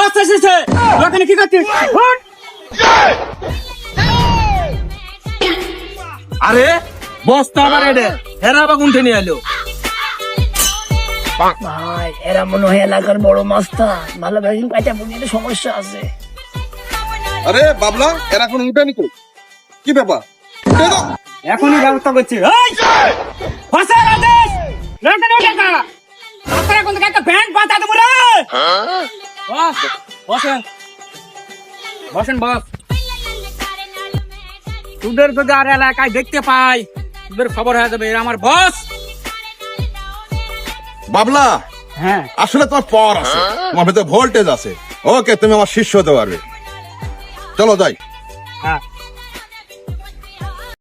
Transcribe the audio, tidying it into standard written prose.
বস্তা এসেছে ওখানে কি করছিস? উঠ! আরে বস্তা আবার এডে হেরা বা উঠে নিয়ে এলো। ভাই এরা মনে হয় এলাকার বড় মাস্তা, ভালো ভ্যাকসিন পাইতে বুঝতে সমস্যা আছে। আরে বাবলা এরা এখন উঠেনি তো, কি ব্যাপার? উঠে দাও। এখনই ব্যবস্থা করছি। এই! বসের আদেশ! লোকটা উঠে যা! আপনারা কোন থেকে একটা ব্যাংক বাঁধা দেবো রে! বস, বসেন। বসেন, বস। তোদের যদি আর এলাকায় দেখতে পাই, তোদের খবর হয়ে যাবে, এরা আমার বস। বাবলা হ্যাঁ। আসলে তোমার পাওয়ার আছে, তোমার ভেতরে ভোল্টেজ আছে। ওকে, তুমি আমার শিষ্য হতে পারবে। চলো যাই। হ্যাঁ।